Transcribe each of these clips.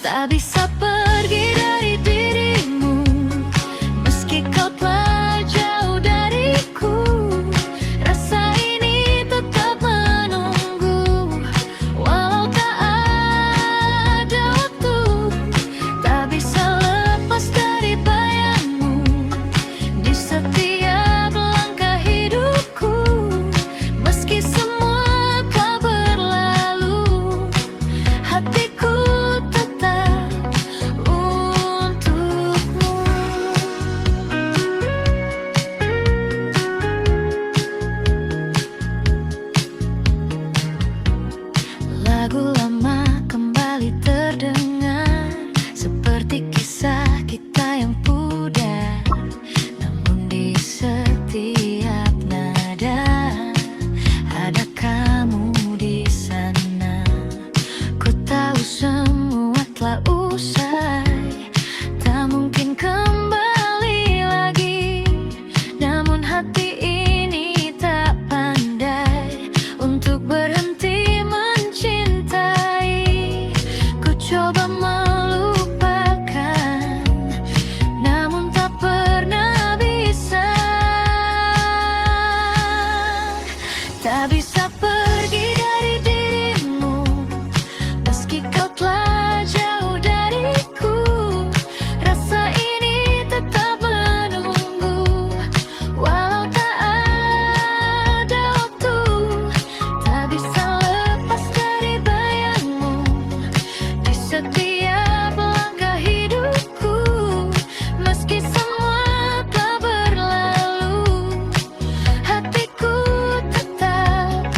Tak bisa pergi dari dirimu, meski kau telah jauh dariku. Rasa ini tetap menunggu, walau tak ada waktu. Tak bisa lepas dari bayangmu di setiap langkah hidupku. Meski semua telah berlalu, hatiku tetap untukmu. Lagu lama kembali terdengar, seperti kisah kita yang pudar. Namun di setiap nada ada kamu di sana. Ku tahu semua telah usai, tak mungkin kembali lagi. Namun hati ini tak pandai untuk berhenti mencintai. Ku coba melupakan, namun tak pernah bisa. Tak bisa pergi dari dirimu, meski kau telah jauh dariku. Rasa ini tetap menunggu, walau tak ada waktu. Tak bisa lepas dari bayangmu di setiap langkah hidupku. Meski semua telah berlalu, hatiku tetap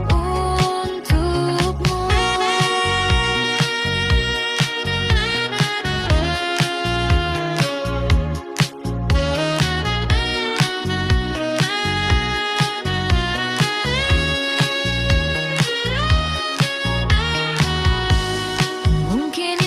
untukmu. Mungkin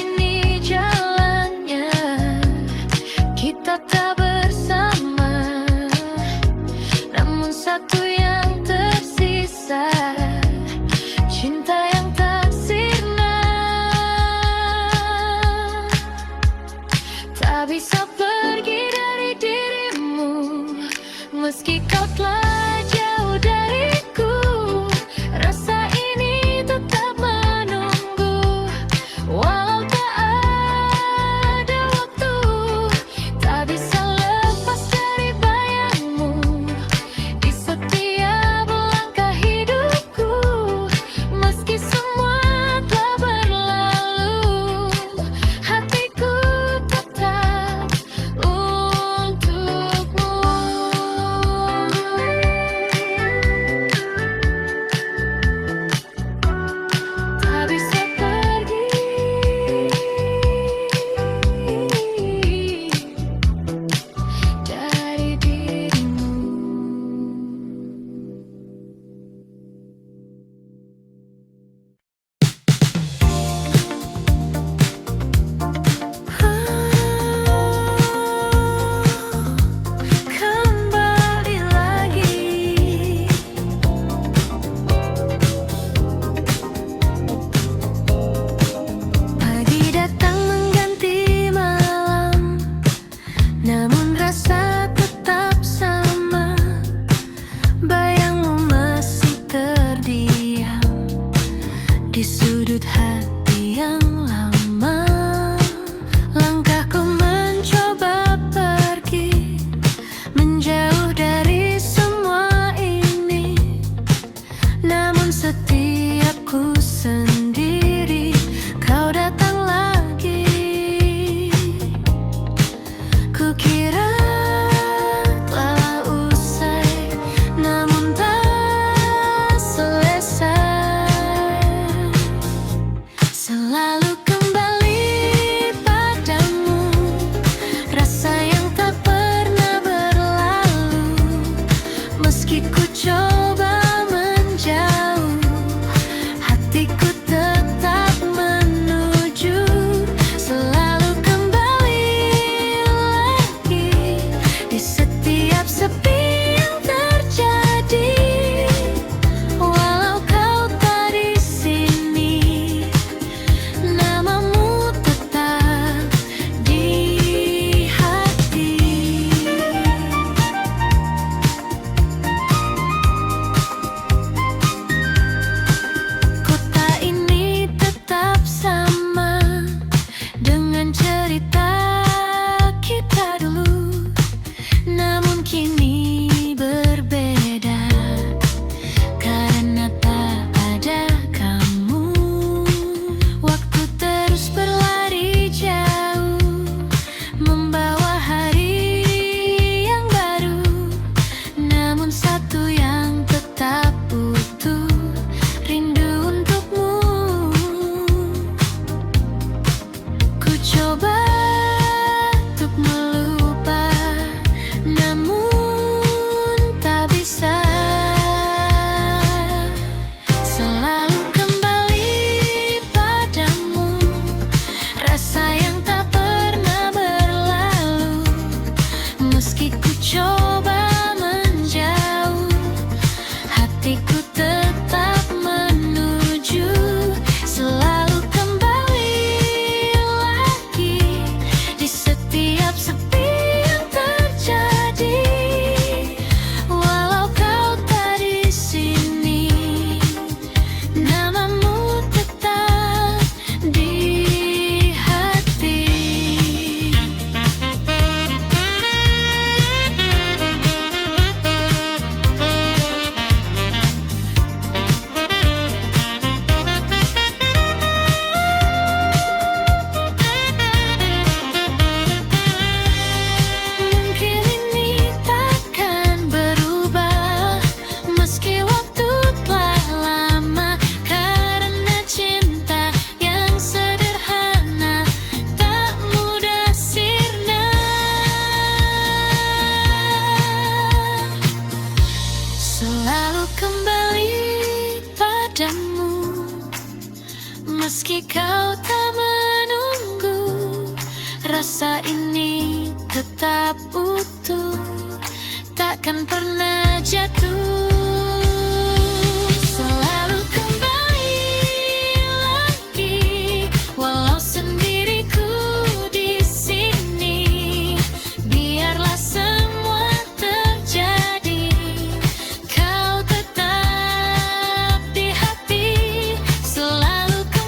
rasa ini tetap utuh, takkan pernah jatuh. Selalu kembali lagi, walau sendiriku di sini. Biarlah semua terjadi, kau tetap di hati. Selalu kembali.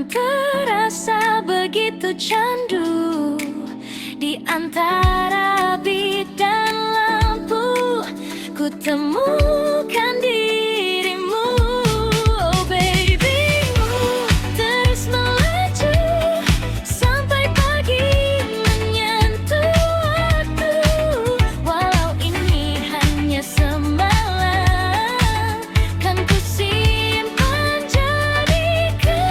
Namun terasa begitu candu di antara bit dan lampu, ku temukan dirimu. Oh babymu, terus melaju sampai pagi menyentuh waktu. Walau ini hanya semalam, kan ku simpan jadi kenangan.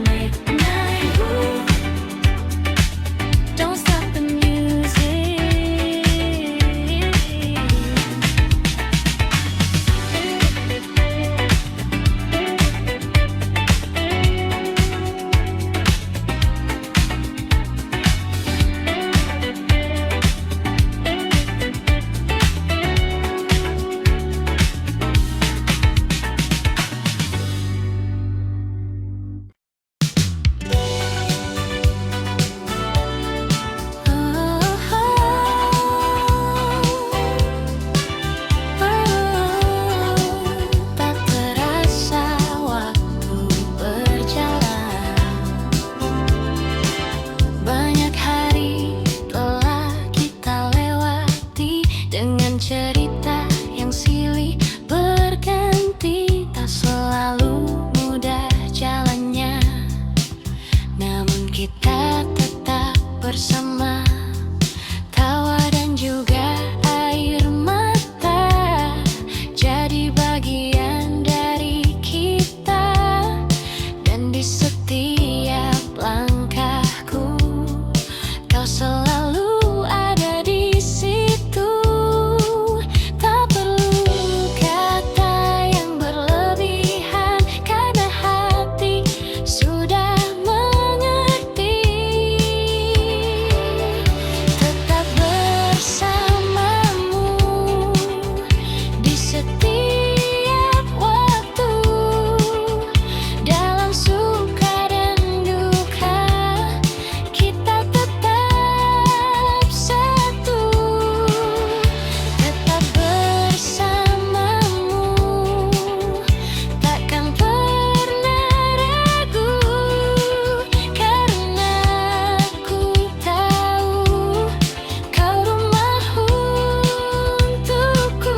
Midnight Blue, don't stop the music. Tak terasa waktu berjalan, banyak hari telah kita lewati dengan cerita yang silih berganti. Tak selalu mudah jalannya, namun kita tetap bersama. Tawa dan juga air mata jadi bagian dari kita. Dan di setiap langkahku, kau selalu ada di situ. Tak perlu kata yang berlebihan, karena hati sudah mengerti. Tetap bersamamu di setiap waktu, dalam suka dan duka, kita tetap satu. Tetap bersamamu, takkan pernah ragu, karena ku tahu kau rumah untukku.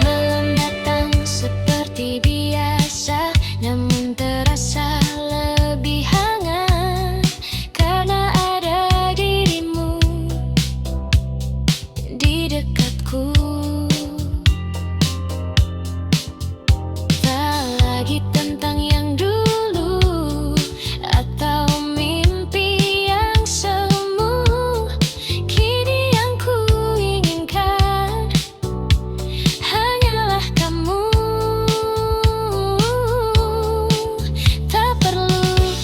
Malam datang seperti biasa, namun terasa lebih hangat karena ada dirimu di dekatku. Tak lagi tentang yang dulu atau mimpi yang semu. Kini yang ku inginkan hanyalah kamu. Tak perlu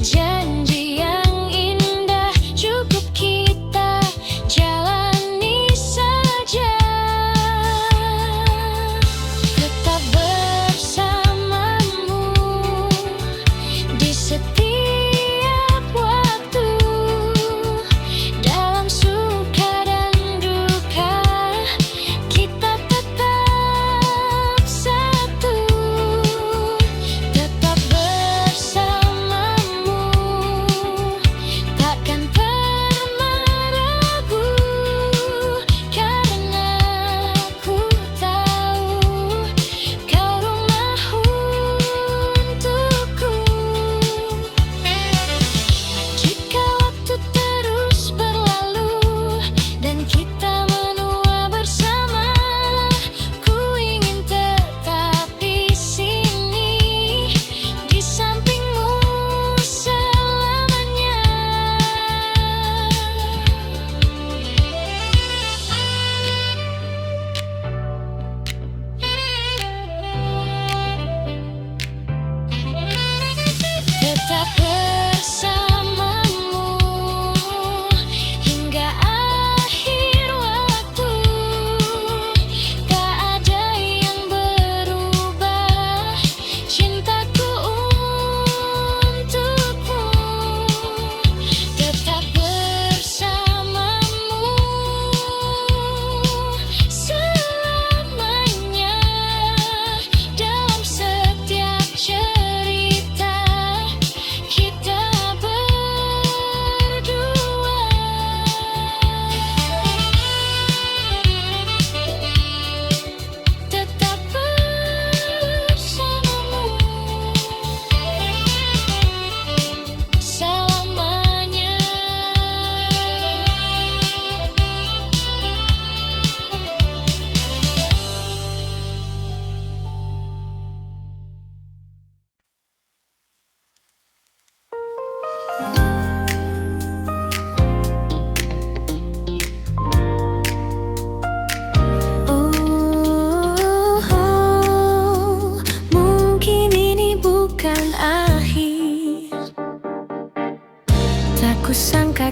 janji yang indah, cukup kita jalani saja. Tetap bersamamu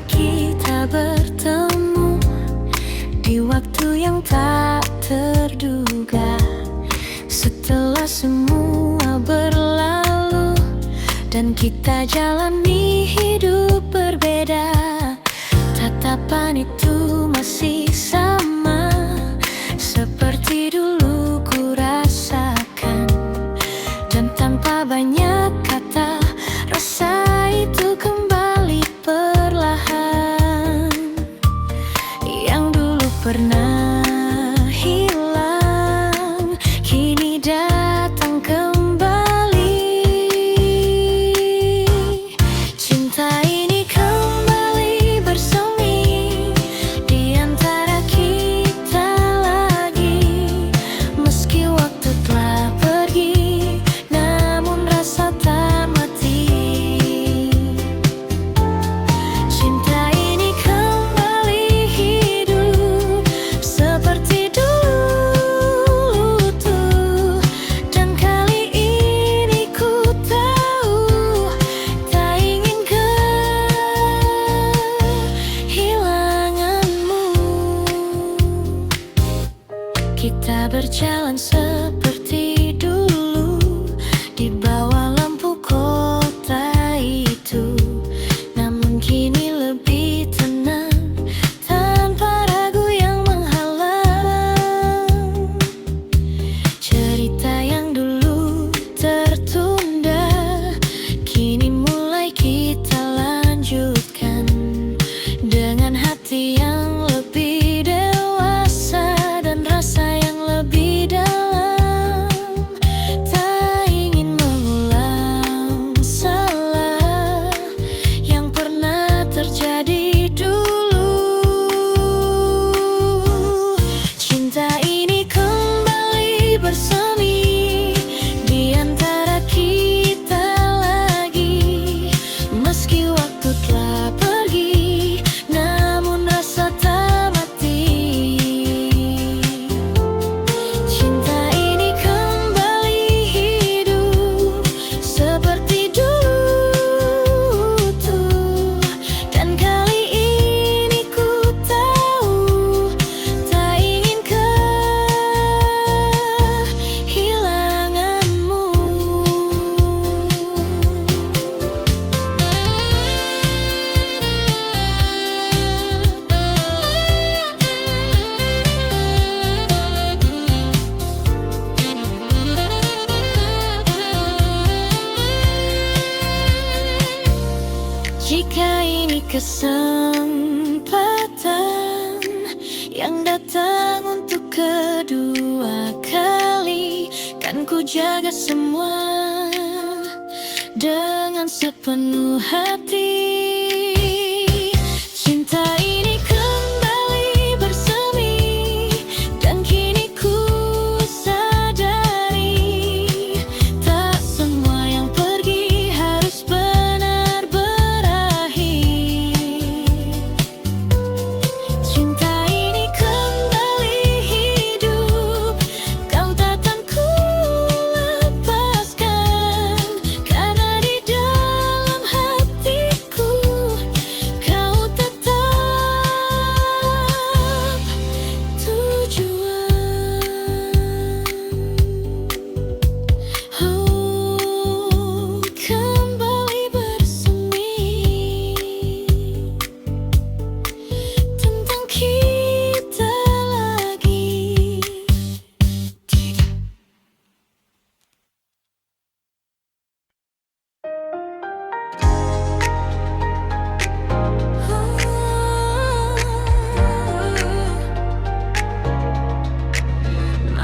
kita bertemu di waktu yang tak terduga. Setelah semua berlalu dan kita jalani hidup berbeda, tatapan itu masih sama seperti dulu ku rasakan. Dan tanpa banyak kata, rasa itu kembali perlahan. Yang dulu pernah hilang, kini datang kembali. Cinta ini kembali bersemi di antara kita lagi. Meski waktu telah pergi, namun rasa tak mati. Cinta ini kembali hidup seperti dulu tuh. Dan kali ini ku tahu tak ingin kehilanganmu. Kita berjalan seperti dulu di bawah lampu kota itu, namun kini lebih tenang tanpa ragu yang menghalang. Cerita yang dulu tertunda kini mulai kita lanjutkan dengan hati yang lebih dewasa dan rasa yang lebih dalam. Tak ingin mengulang salah yang pernah terjadi dulu. Cinta ini kembali bersemi di antara kita lagi. Meski waktu telah pergi, namun rasa tak mati. Cinta ini kembali hidup seperti dulu tuh. Dan kali ini ku tahu tak ingin kehilanganmu. Jika ini kesempatan yang datang untuk kedua kali, kan ku jaga semua dengan sepenuh hati. Cinta ini kembali bersemi dan kini ku sadari tak semua yang pergi harus benar berakhir. Cinta ini kembali hidup, kau takkan ku lepaskan, karena di dalam hatiku kau tetap tujuan. Oh, kembali bersemi tentang kita lagi.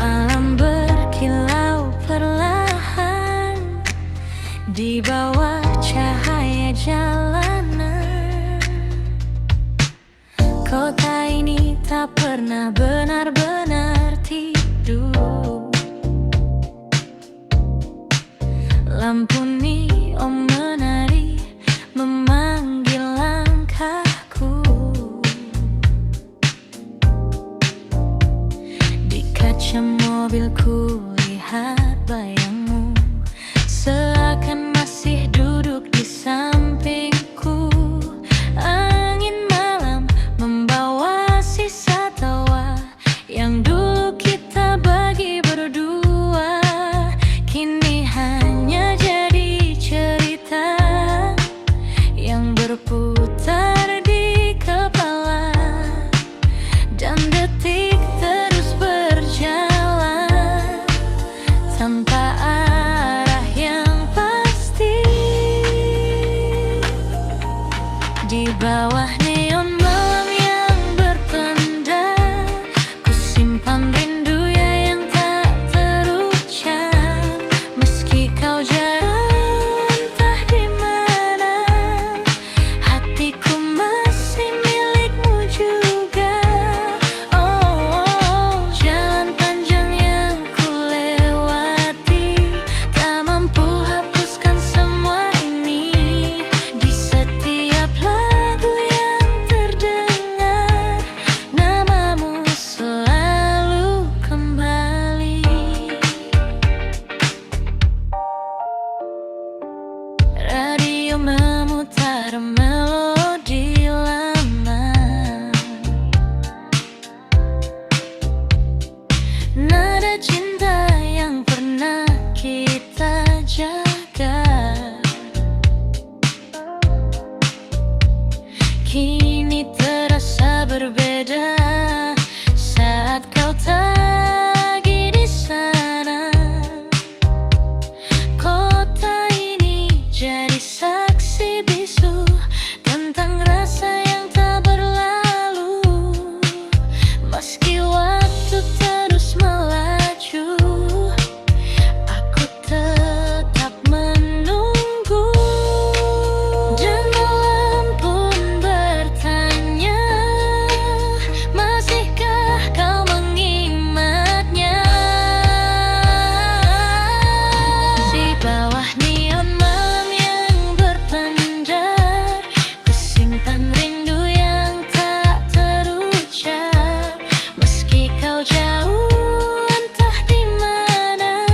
Malam berkilau perlahan di bawah cahaya jalanan. Kota ini tak pernah benar-benar tidur. Lampu neon menari memanggil langkahku. Di kaca mobilku lihat bayangmu, seakan masih duduk di sampingku. Angin bawah neon malam yang berpendar, ku simpan rindu ya yang tak terucap. Meski kau jauh entah di mana, hatiku masih milikmu juga. Oh, jalan panjang yang ku lewati, tak mampu hapuskan semua ini. Di setiap lagu yang terdengar, namamu selalu kembali. Radio memutar melodi lama, nada cinta yang pernah kita jaga, kini terasa berbeda saat kau tak lagi di sana. Kota ini jadi saksi bisu tentang rasa yang tak berlalu. Meski waktu terus melaju, aku tetap menunggu. Dan malam pun bertanya, masihkah kau mengingatnya? Di bawah neon malam yang berpendar, ku simpan rindu yang tak terucap. Meski kau jauh entah di mana,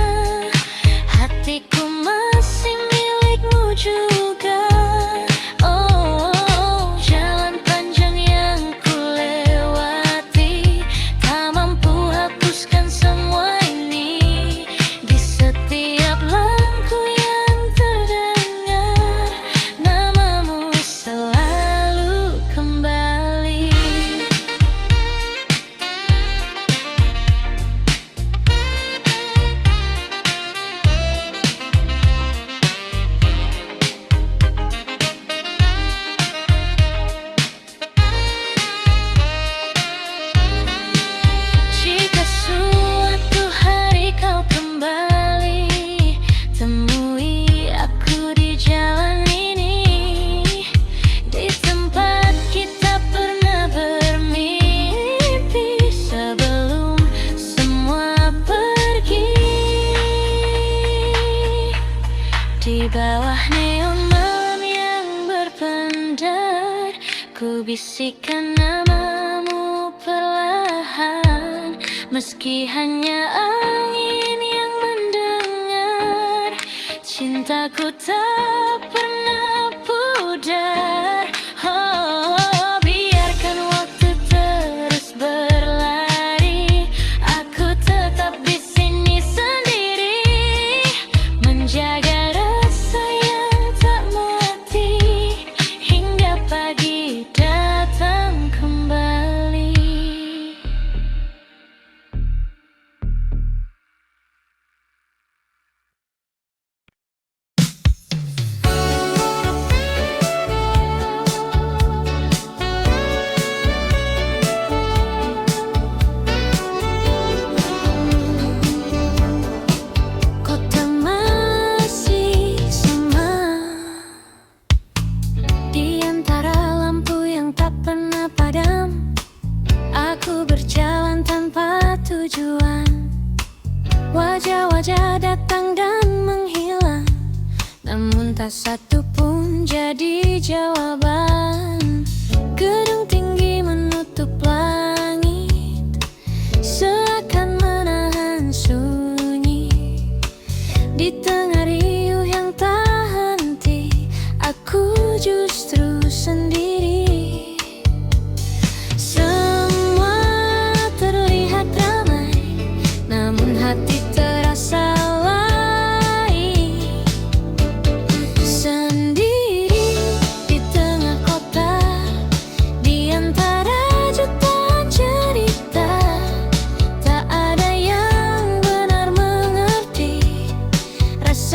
hatiku masih milikmu juga. Oh, jalan panjang yang ku lewati, tak mampu hapuskan semua ini. Di setiap lagu yang terdengar, namamu selalu kembali. Jika suatu hari kau kembali, temui aku di jalan ini, di tempat kita pernah bermimpi sebelum semua pergi. Di bawah neon malam yang berpendar, ku bisikkan namamu perlahan. Meski hanya angin yang mendengar, cintaku tak pernah pudar. Oh, biarkan waktu terus berlari, aku tetap di sini sendiri, menjaga rasa yang tak mati hingga pagi datang kembali. Kota masih sama, di antara lampu yang tak pernah padam, aku berjalan tanpa tujuan. Wajah-wajah datang dan menghilang, namun tak satu pun jadi jawaban. Gedung tinggi menutup langit, seakan menahan sunyi. Di tengah riuh yang tak henti, aku justru sendiri. Semua terlihat ramai, namun hati terasa lain. Sendiri di tengah kota, di antara jutaan cerita, tak ada yang benar mengerti rasa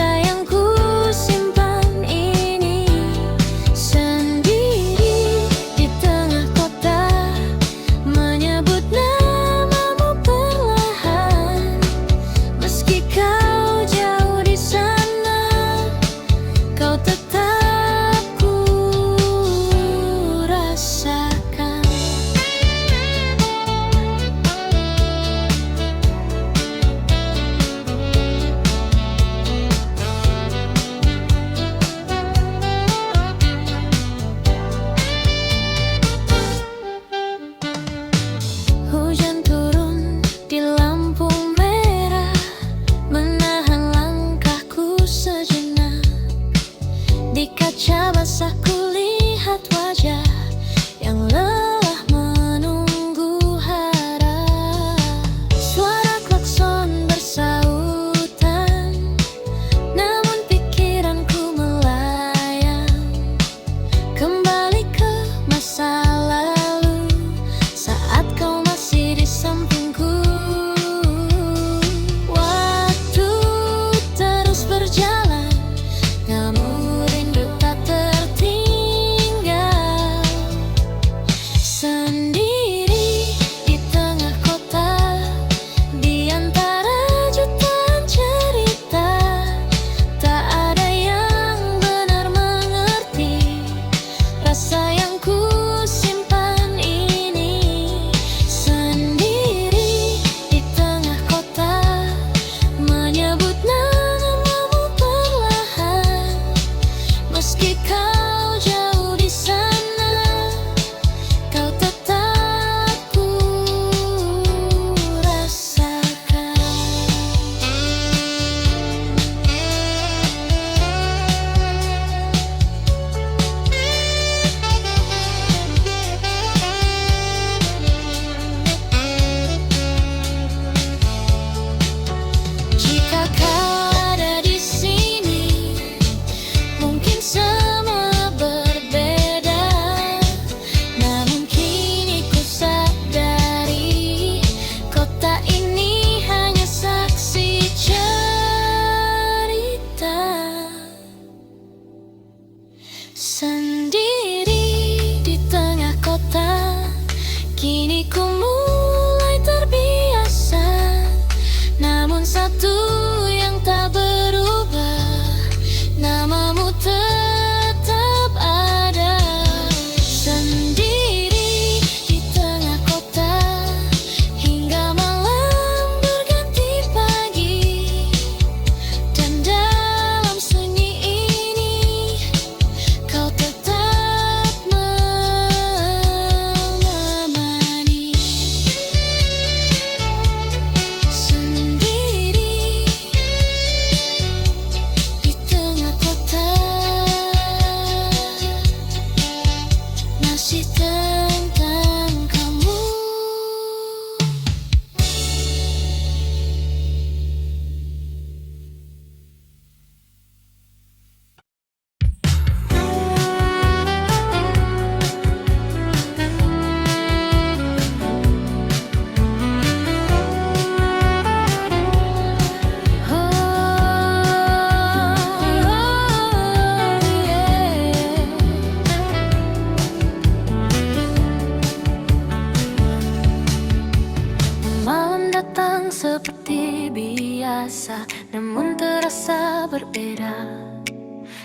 berbeda,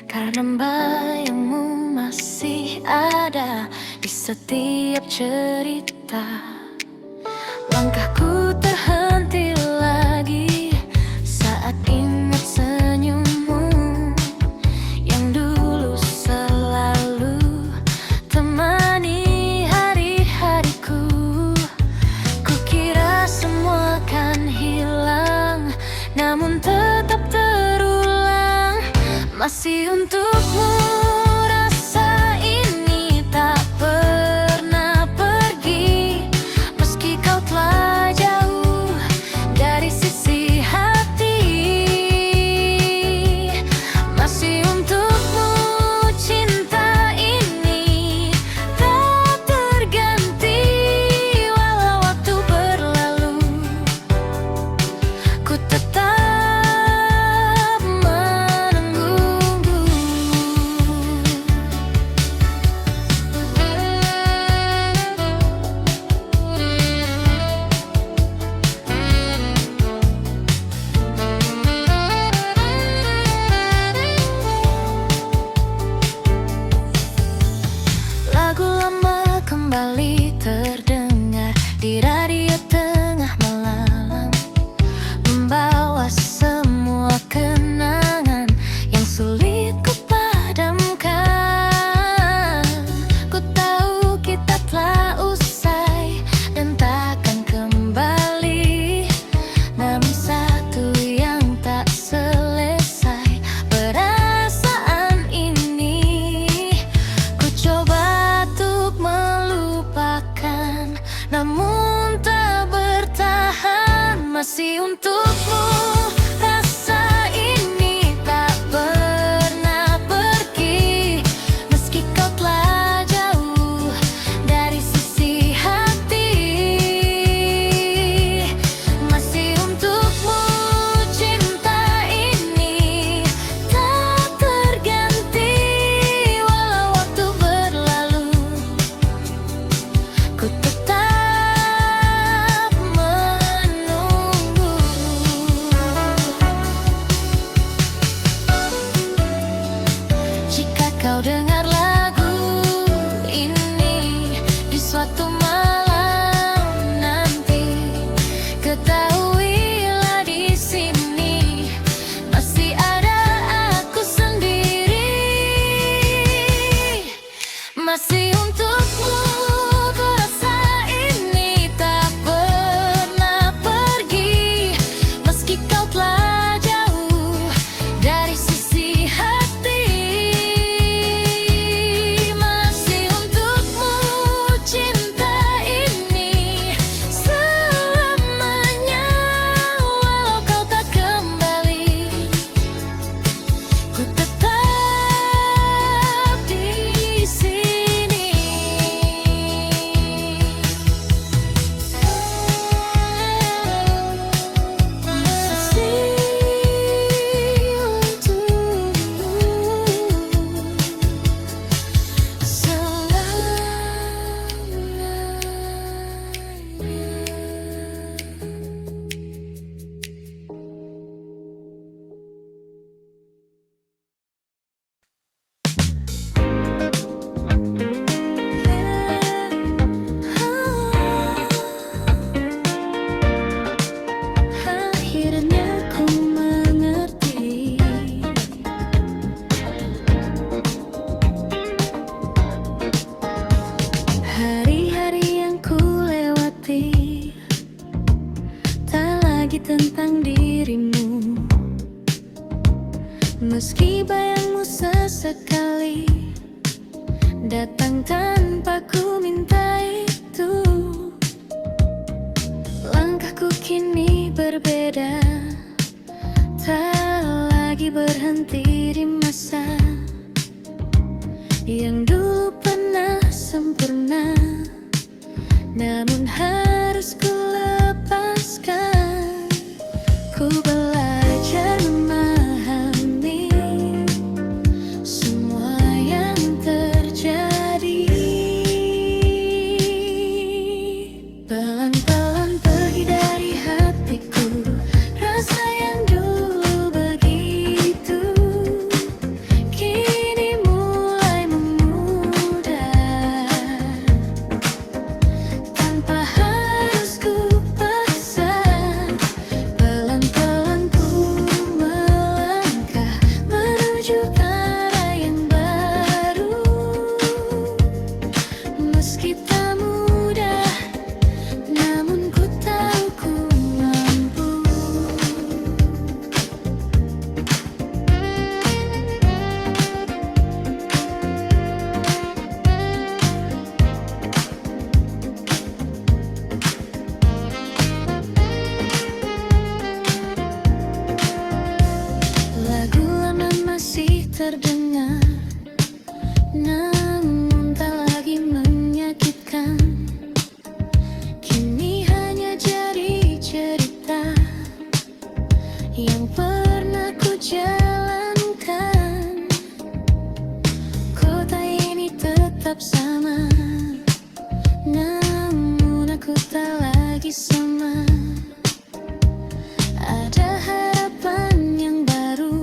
karena bayangmu masih ada di setiap cerita. Langkahku terhenti lagi saat ingat senyummu yang dulu selalu temani hari-hariku. Kukira semua kan hilang, namun tetap terulang. Masih untukmu rasa ini tak pernah pergi, meski kau telah jauh dari sisi hati. Masih untukmu cinta ini tak terganti, walau waktu berlalu, ku tetap kembali terdengar di radio tengah malam, membawa semua kenangan yang sulit ku padamkan. Ku tahu kita telah usai dan takkan kembali, namun satu yang tak selesai, perasaan ini ku coba untuk melupakan, namun tak bertahan. Masih untukmu rasa ini tak pernah pergi, meski kau telah jauh dari sisi hati. Masih untukmu cinta ini tak terganti, walau waktu berlalu, ku tetap menunggu. Jika kau dengar lagu ini di suatu malam nanti, ketahuilah di sini masih ada aku sendiri. Masih untukmu ku rasa ini tak pernah pergi, meski kau telah jauh dari sisi hati. Masih untukmu cinta ini selamanya, walau kau tak kembali, ku tetap di sini. Akhirnya ku mengerti, hari-hari yang ku lewati tak lagi tentang dirimu, meski bayangmu sesekali datang tanpa ku minta itu. Langkahku kini berbeda, tak lagi berhenti di masa yang dulu pernah sempurna, namun harus ku lepaskan. Ku belajar memahami semua yang terjadi. Pelan-pelan pergi dari hatiku rasa yang dulu begitu terdengar, namun tak lagi menyakitkan. Kini hanya jadi cerita yang pernah ku jalankan. Kota ini tetap sama, namun aku tak lagi sama. Ada harapan yang baru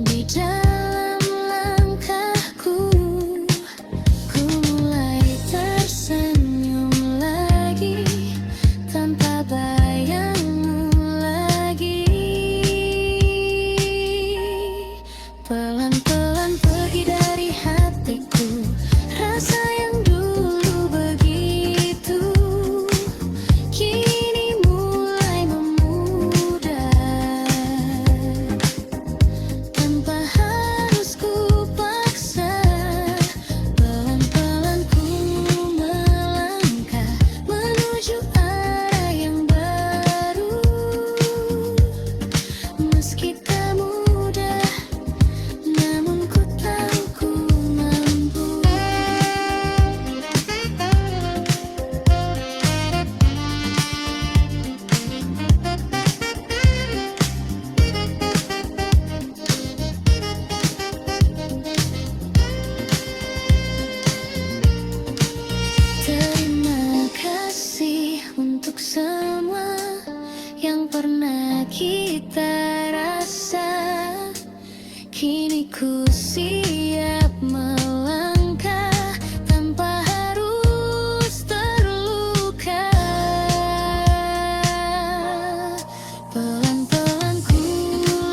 di dalam langkahku. Ku mulai tersenyum lagi tanpa bayangmu lagi. Pelan-pelan pergi dari hatiku rasa yang dulu begitu, kini mulai memudar tanpa harus ku paksa. Pelan-pelan ku melangkah menuju arah yang baru, meski tak mudah, namun ku tahu ku mampu. Terima kasih untuk semua yang pernah kita rasa. Kini ku siap melangkah tanpa harus terluka. Pelan-pelan ku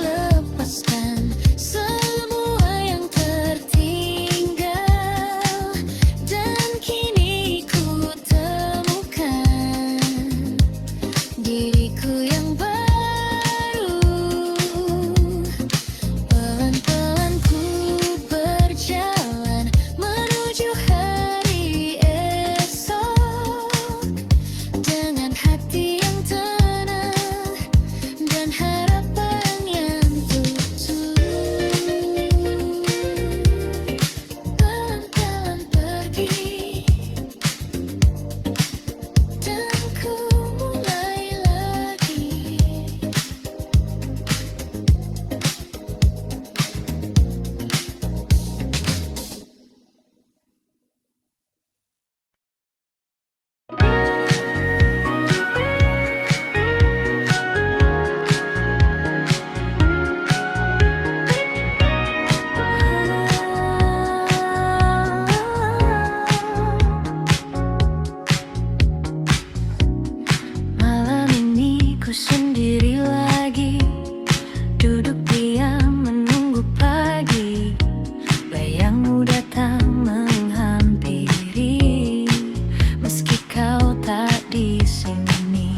lepaskan semua yang tertinggal, dan kini ku temukan diriku yang baru. Pelan-pelan ku berjalan menuju hari esok, dengan hati yang tenang dan harapan yang tulus. Pelan-pelan pergi dan ku mulai lagi. Malam ini ku sendiri lagi, duduk diam menunggu pagi. Bayangmu datang menghampiri, meski kau tak di sini.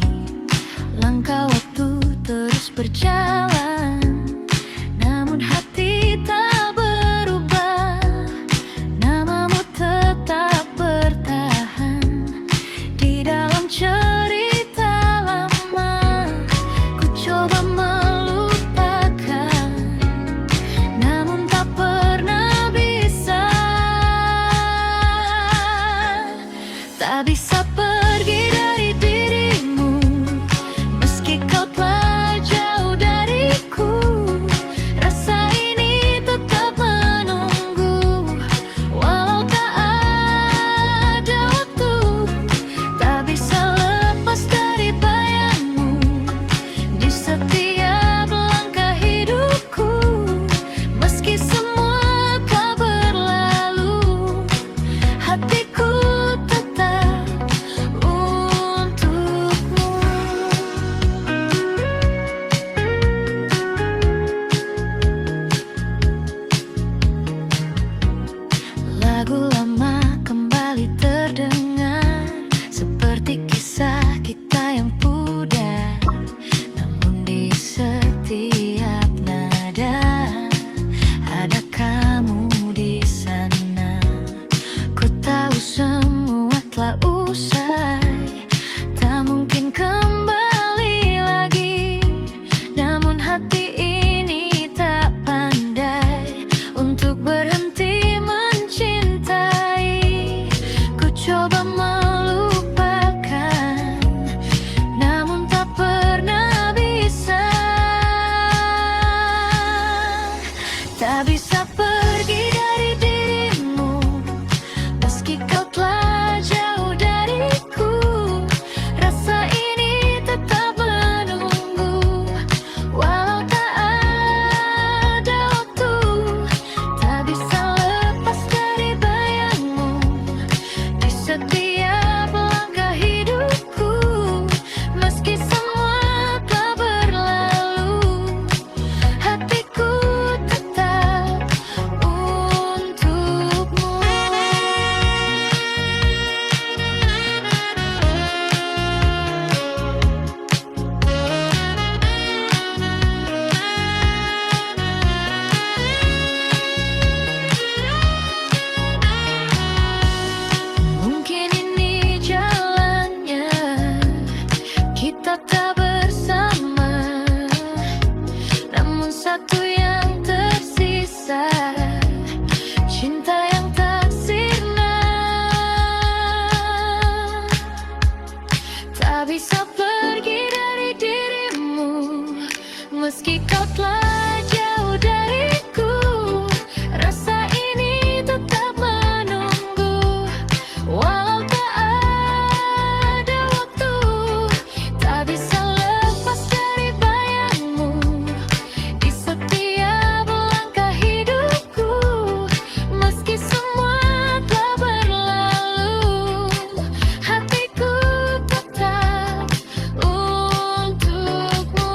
Langkah waktu terus berjalan, namun hati tak berubah. Namamu tetap bertahan di dalam cerita lama. Ku coba melupakan Tak bisa pergi dari dirimu, meski kau telah jauh dariku. Rasa ini tetap menunggu, walau tak ada waktu. Tak bisa lepas dari bayangmu di setiap langkah hidupku. Meski semua telah berlalu, hatiku tetap untukmu. Mungkin ini jalannya, kita tak bersama, namun satu yang tersisa, cinta yang tak sirna. Tak bisa pergi dari dirimu, meski kau telah jauh dariku. Rasa ini tetap menunggu, walau tak ada waktu. Tak bisa lepas dari bayangmu di setiap langkah hidupku. Meski semua telah berlalu, hatiku tetap untukmu.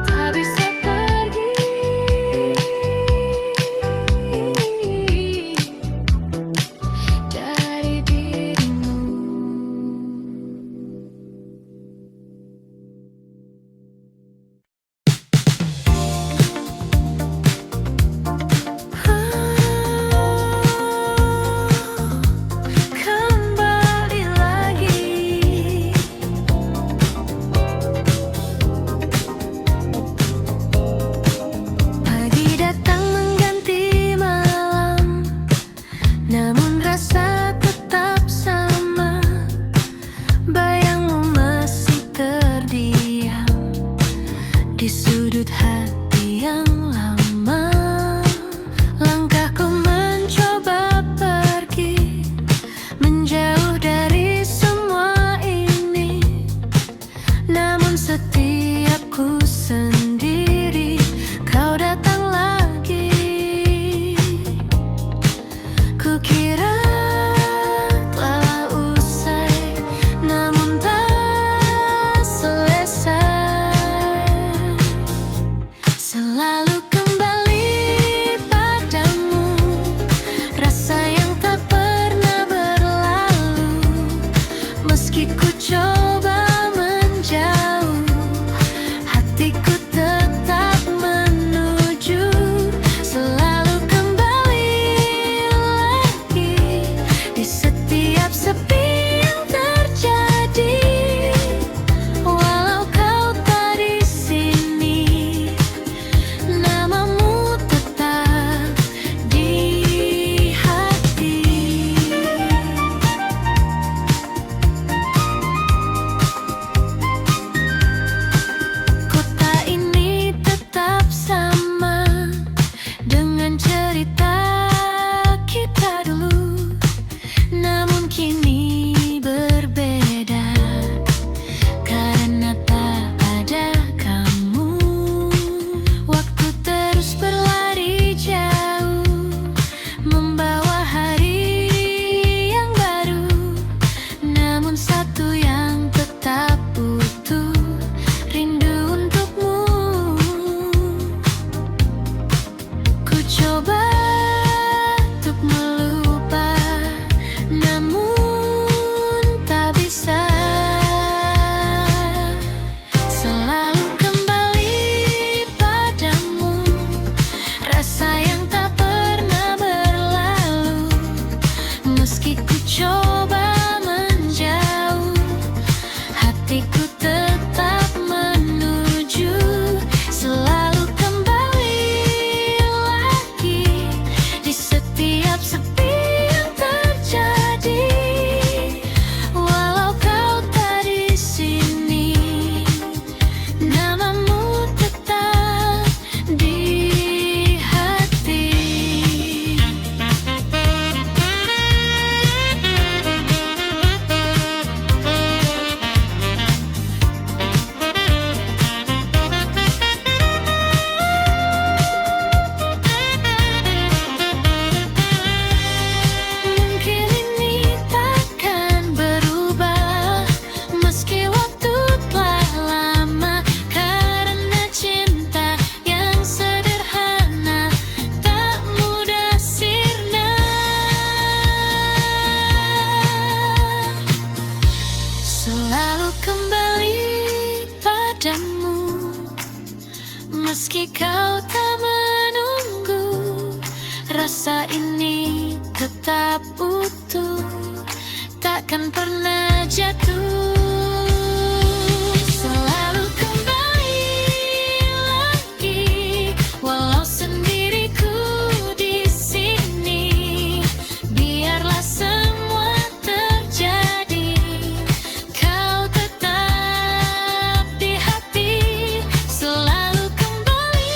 Tak bisa pergi dari dirimu. Kembali lagi, pagi datang mengganti malam, namun rasa tetap sama. Bayangmu masih terdiam di sudut hati yang lama. Langkahku mencoba pergi, menjauh dari semua ini, namun setiap ku sendiri, kau datang lagi. Kukira telah usai, namun tak selesai. Selalu kembali padamu, rasa yang tak pernah berlalu. Meski ku coba menjauh, hatiku tetap menuju. Selalu kembali lagi di setiap sepi yang terjadi. Walau kau tak di sini, namamu tetap di hati. selalu kembali padamu. Meski kau tak menunggu, rasa ini tetap utuh, takkan pernah jatuh. Selalu kembali lagi, walau sendiriku di sini. Biarlah semua terjadi, kau tetap di hati. Selalu kembali.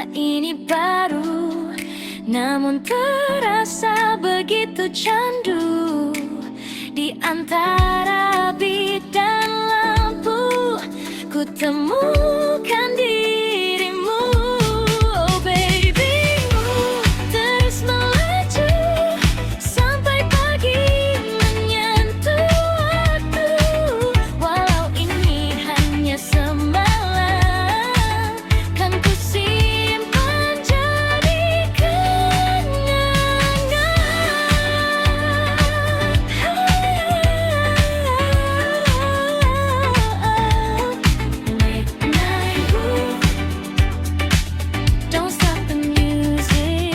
Cinta ini baru, namun terasa begitu candu. Di antara bit dan lampu, ku temukan dirimu. Oh babymu, terus melaju sampai pagi menyentuh waktu. Walau ini hanya semalam, kan ku simpan jadi kenangan. Midnight Groove, don't stop the music.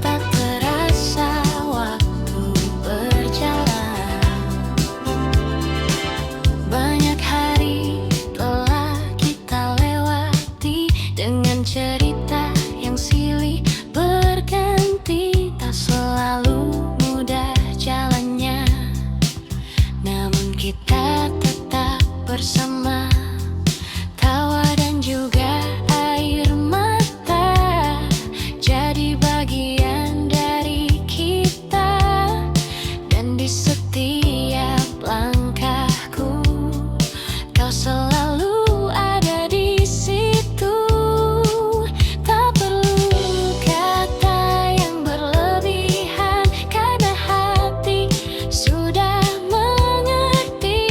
Tak terasa waktu berjalan, banyak hari telah kita lewati dengan cerita yang silih berganti. Tak selalu mudah jalannya, namun kita tetap bersama. Tawa dan juga air mata jadi bagian dari kita. Dan di setiap langkahku, kau selalu ada di situ. Tak perlu kata yang berlebihan, karena hati sudah mengerti.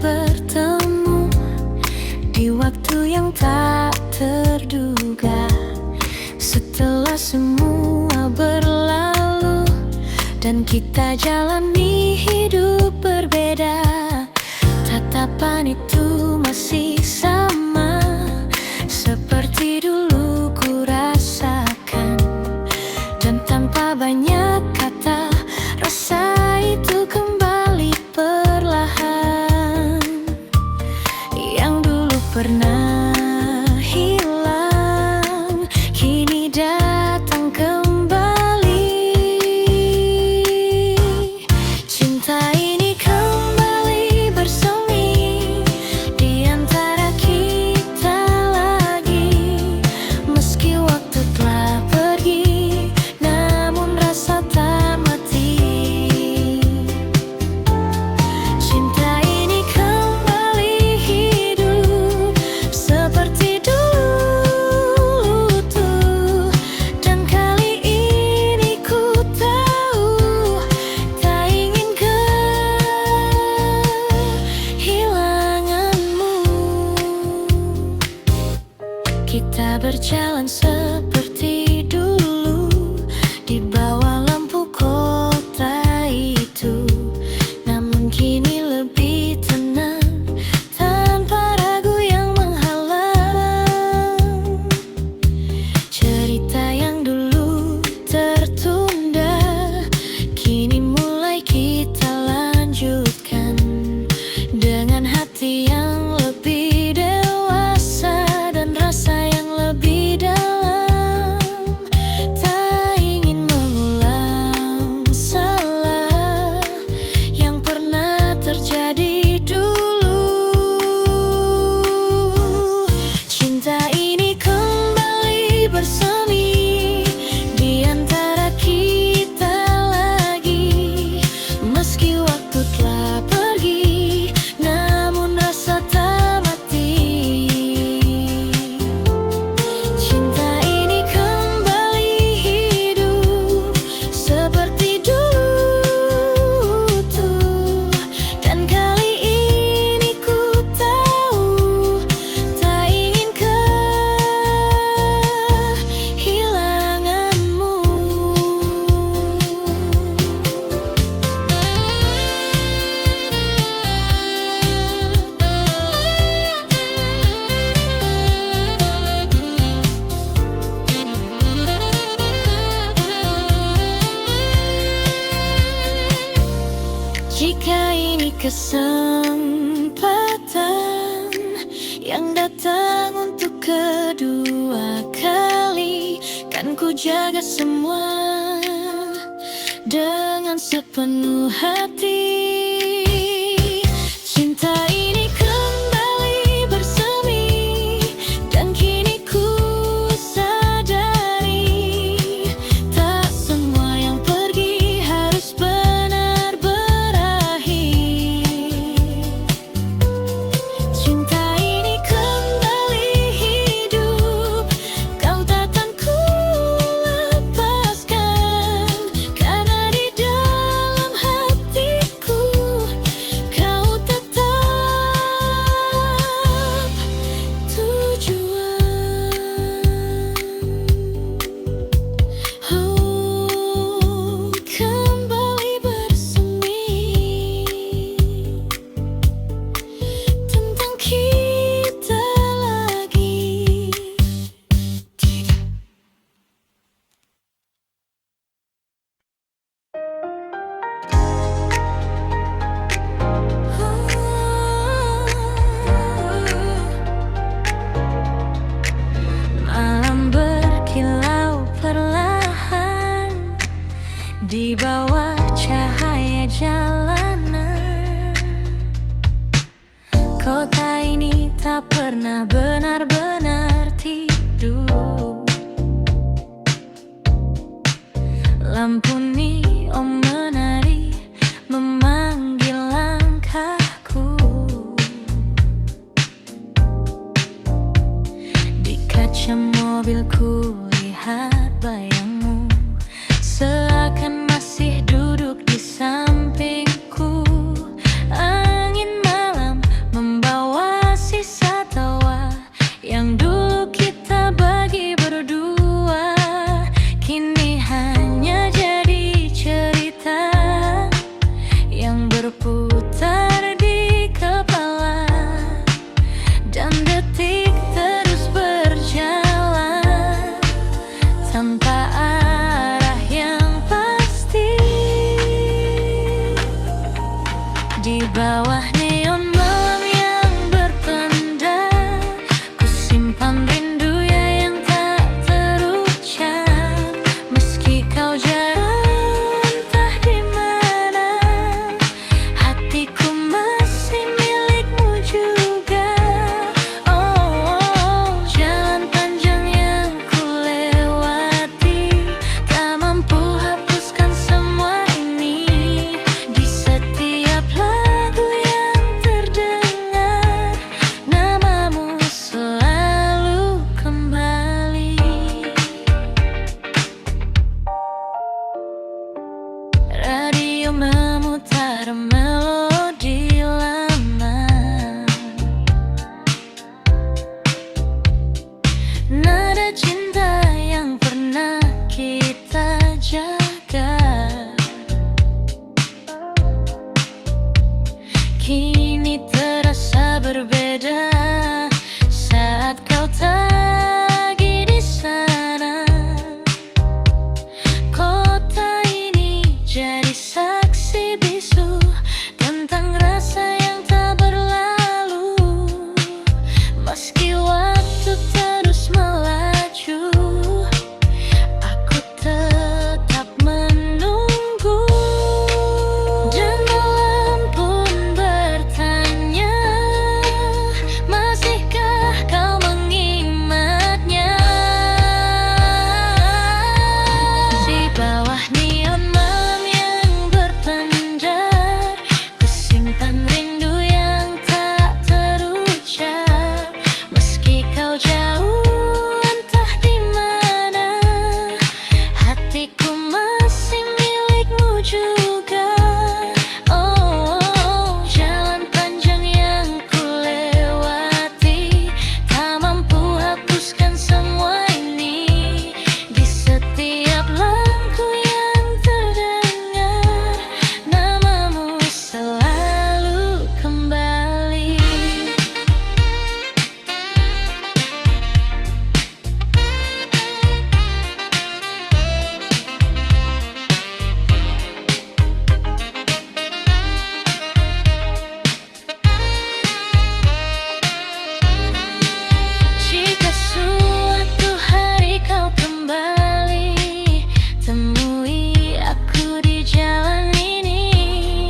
bertemu di waktu yang tak terduga. Setelah semua berlalu dan kita jalani hidup berbeda, tatapan itu masih sama seperti dulu ku rasakan. Dan tanpa banyak kata, rasa itu kembali perlahan. Yang dulu pernah hilang, kini datang kembali. Cinta ini kembali bersemi di antara kita lagi. Meski waktu telah pergi, namun rasa tak mati. Cinta ini kembali hidup seperti dulu tuh. Dan kali ini ku tahu tak ingin kehilanganmu. Kita berjalan seperti dulu di bawah lampu kota itu, namun kini lebih tenang tanpa ragu yang menghalang. Cerita yang dulu tertunda kini mulai kita lanjutkan dengan hati yang lebih dewasa dan rasa yang lebih dalam. Tak ingin mengulang salah yang pernah terjadi dulu. Cinta ini kembali bersemi di antara kita lagi. Meski waktu telah pergi, namun rasa tak mati. Cinta ini kembali hidup seperti dulu tuh. Dan kali ini ku tahu tak ingin kehilanganmu. Jika ini kesempatan yang datang untuk kedua kali, kan ku jaga semua dengan sepenuh hati. Cinta ini kembali bersemi dan kini ku sadari tak semua yang pergi harus benar berakhir. Cinta ini kembali hidup, kau takkan ku lepaskan, karena di dalam hatiku kau tetap tujuan. Oh, kembali bersemi tentang kita lagi. Malam berkilau perlahan di bawah cahaya jalanan. Kota ini tak pernah benar-benar tidur. Lampu neon menari memanggil langkahku. Di kaca mobilku lihat bayangmu, seakan masih duduk di sampingku. Angin malam berbeda saat kau lagi di sana. Kota ini jadi saksi bisu tentang rasa yang tak berlalu. Meski waktu terus melaju, aku tetap menunggu. Dan malam pun bertanya, masihkah kau mengingatnya? Di bawah neon malam yang berpendar, ku simpan rindu yang tak terucap. Meski kau jauh entah di mana, hatiku masih milikmu juga. Oh, jalan panjang yang ku lewati tak mampu hapuskan semua ini. Di setiap langkah yang terdengar, namamu selalu kembali. Jika suatu hari kau kembali, temui aku di jalan ini,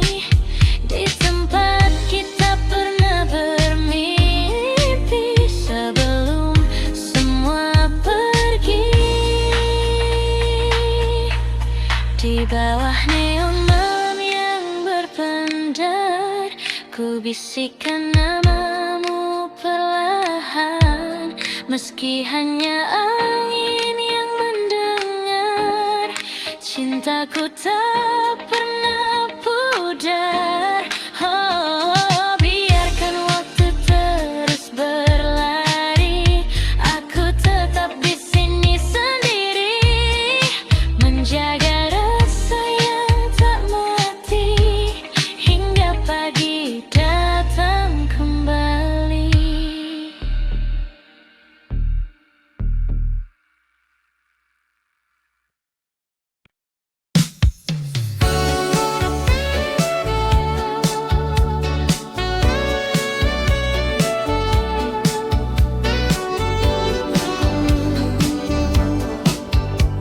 di tempat kita pernah bermimpi sebelum semua pergi. Di bawah neon malam yang berpendar, ku bisikkan namamu perlahan. Meski hanya angin yang mendengar, cintaku tak pernah pudar. Oh, biarkan waktu terus berlari, aku tetap di sini sendiri, menjaga rasa yang tak mati hingga pagi datang kembali.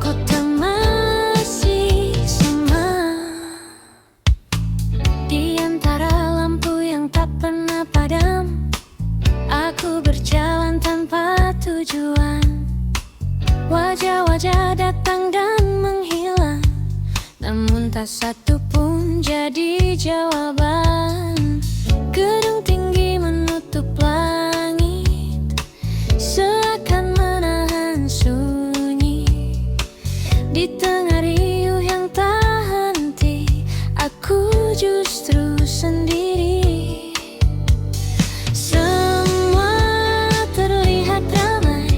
Kota masih sama, di antara lampu yang tak pernah padam. Aku berjalan tanpa tujuan, wajah-wajah datang dan menghilang, namun tak satu pun jadi jawaban. Gedung tinggi menutup langit, seakan menahan sunyi. Di tengah riuh yang tak henti, aku justru sendiri. Semua terlihat ramai,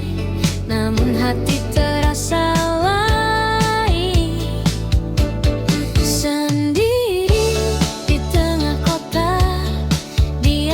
namun hati terasa lain. Sendiri di tengah kota, di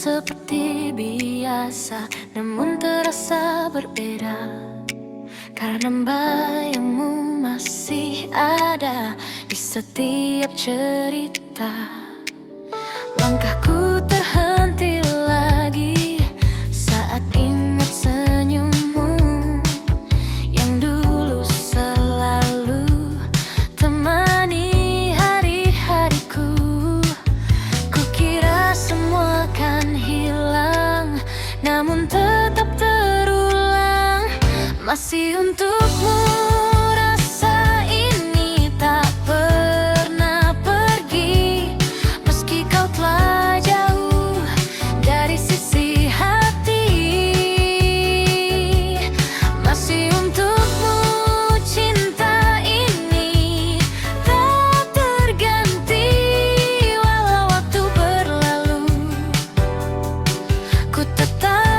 seperti biasa, namun terasa berbeda, karena bayangmu masih ada di setiap cerita. Langkahku terhenti lagi saat ingat senyummu yang dulu selalu temani hari-hariku. Kukira semua kan hilang, namun tetap terulang. Masih untukmu rasa ini tak pernah pergi, meski kau telah jauh dari sisi hati. Masih untukmu cinta ini tak terganti, walau waktu berlalu, ku tetap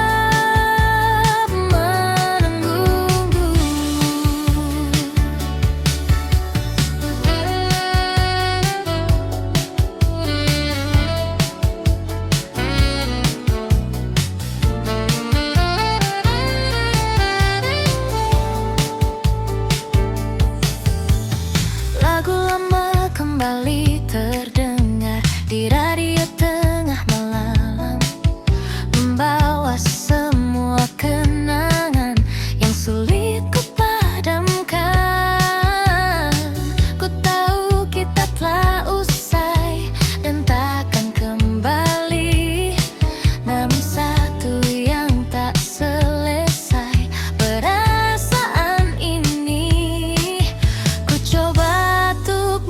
kembali terdengar di radio tengah malam, membawa semua kenangan yang sulit ku padamkan. Ku tahu kita telah usai dan takkan kembali, namun satu yang tak selesai, perasaan ini ku coba untuk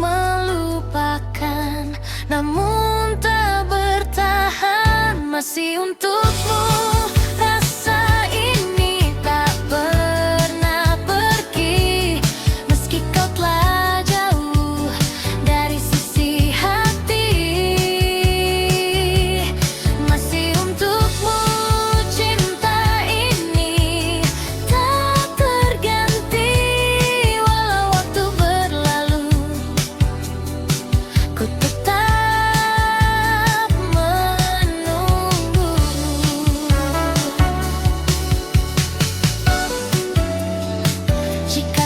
namun tak bertahan. Masih untukmu rasa ini tak pernah pergi, meski kau telah jauh dari sisi hati. Masih untukmu cinta ini tak terganti, walau waktu berlalu, ku tetap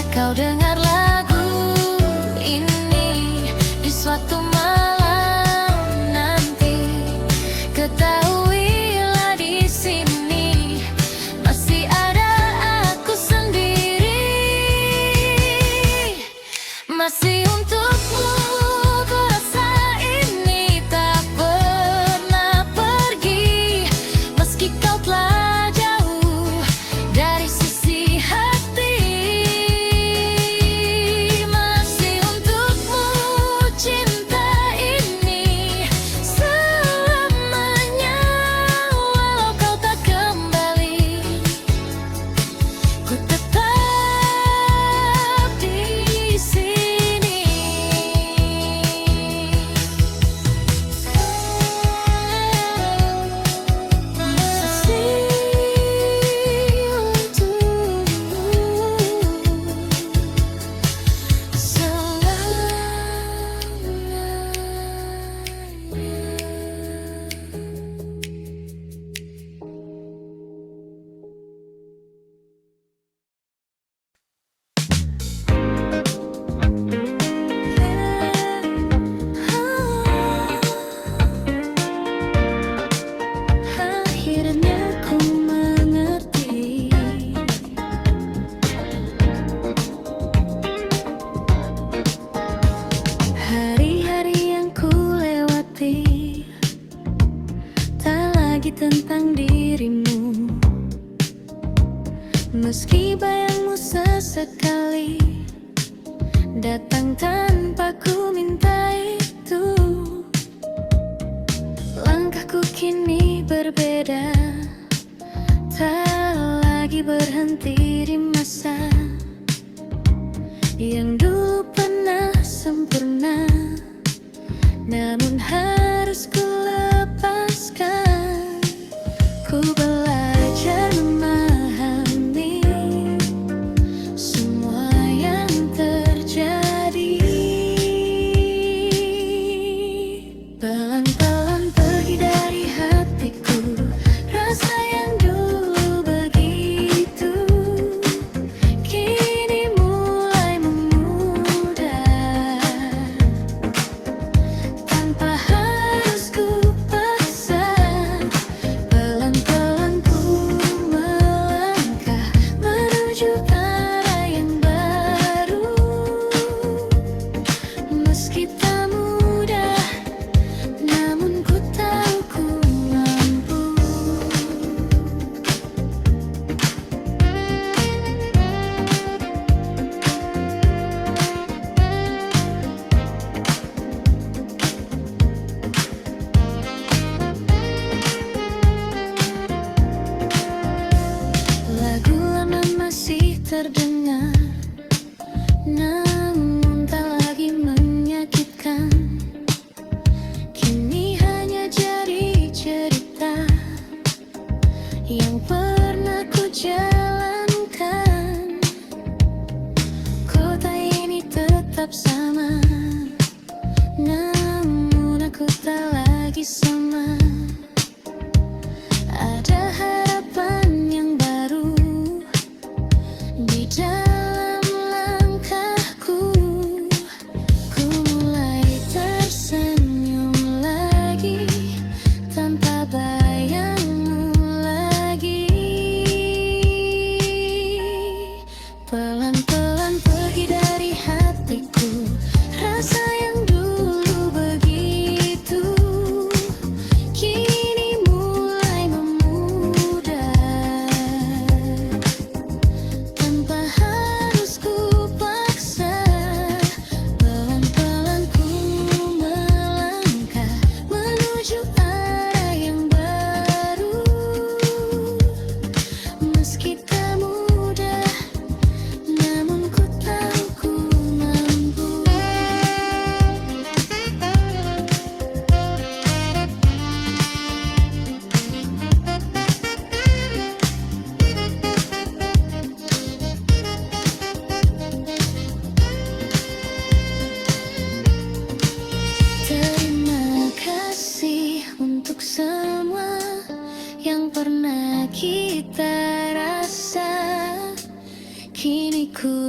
kau dengar lagu ini di suatu malam nanti, ketahuilah di sini masih ada aku sendiri. Masih untukmu ku rasa ini tak pernah pergi, meski kau telah jauh dari sisi hati. Tentang dirimu, meski bayangmu sesekali datang tanpa ku minta itu. Langkahku kini berbeda, tak lagi berhenti di masa yang dulu pernah sempurna, namun harus ku lepaskan. Ku belajar memahami semua yang terjadi. Pelan-pelan pergi dari hatiku, Ku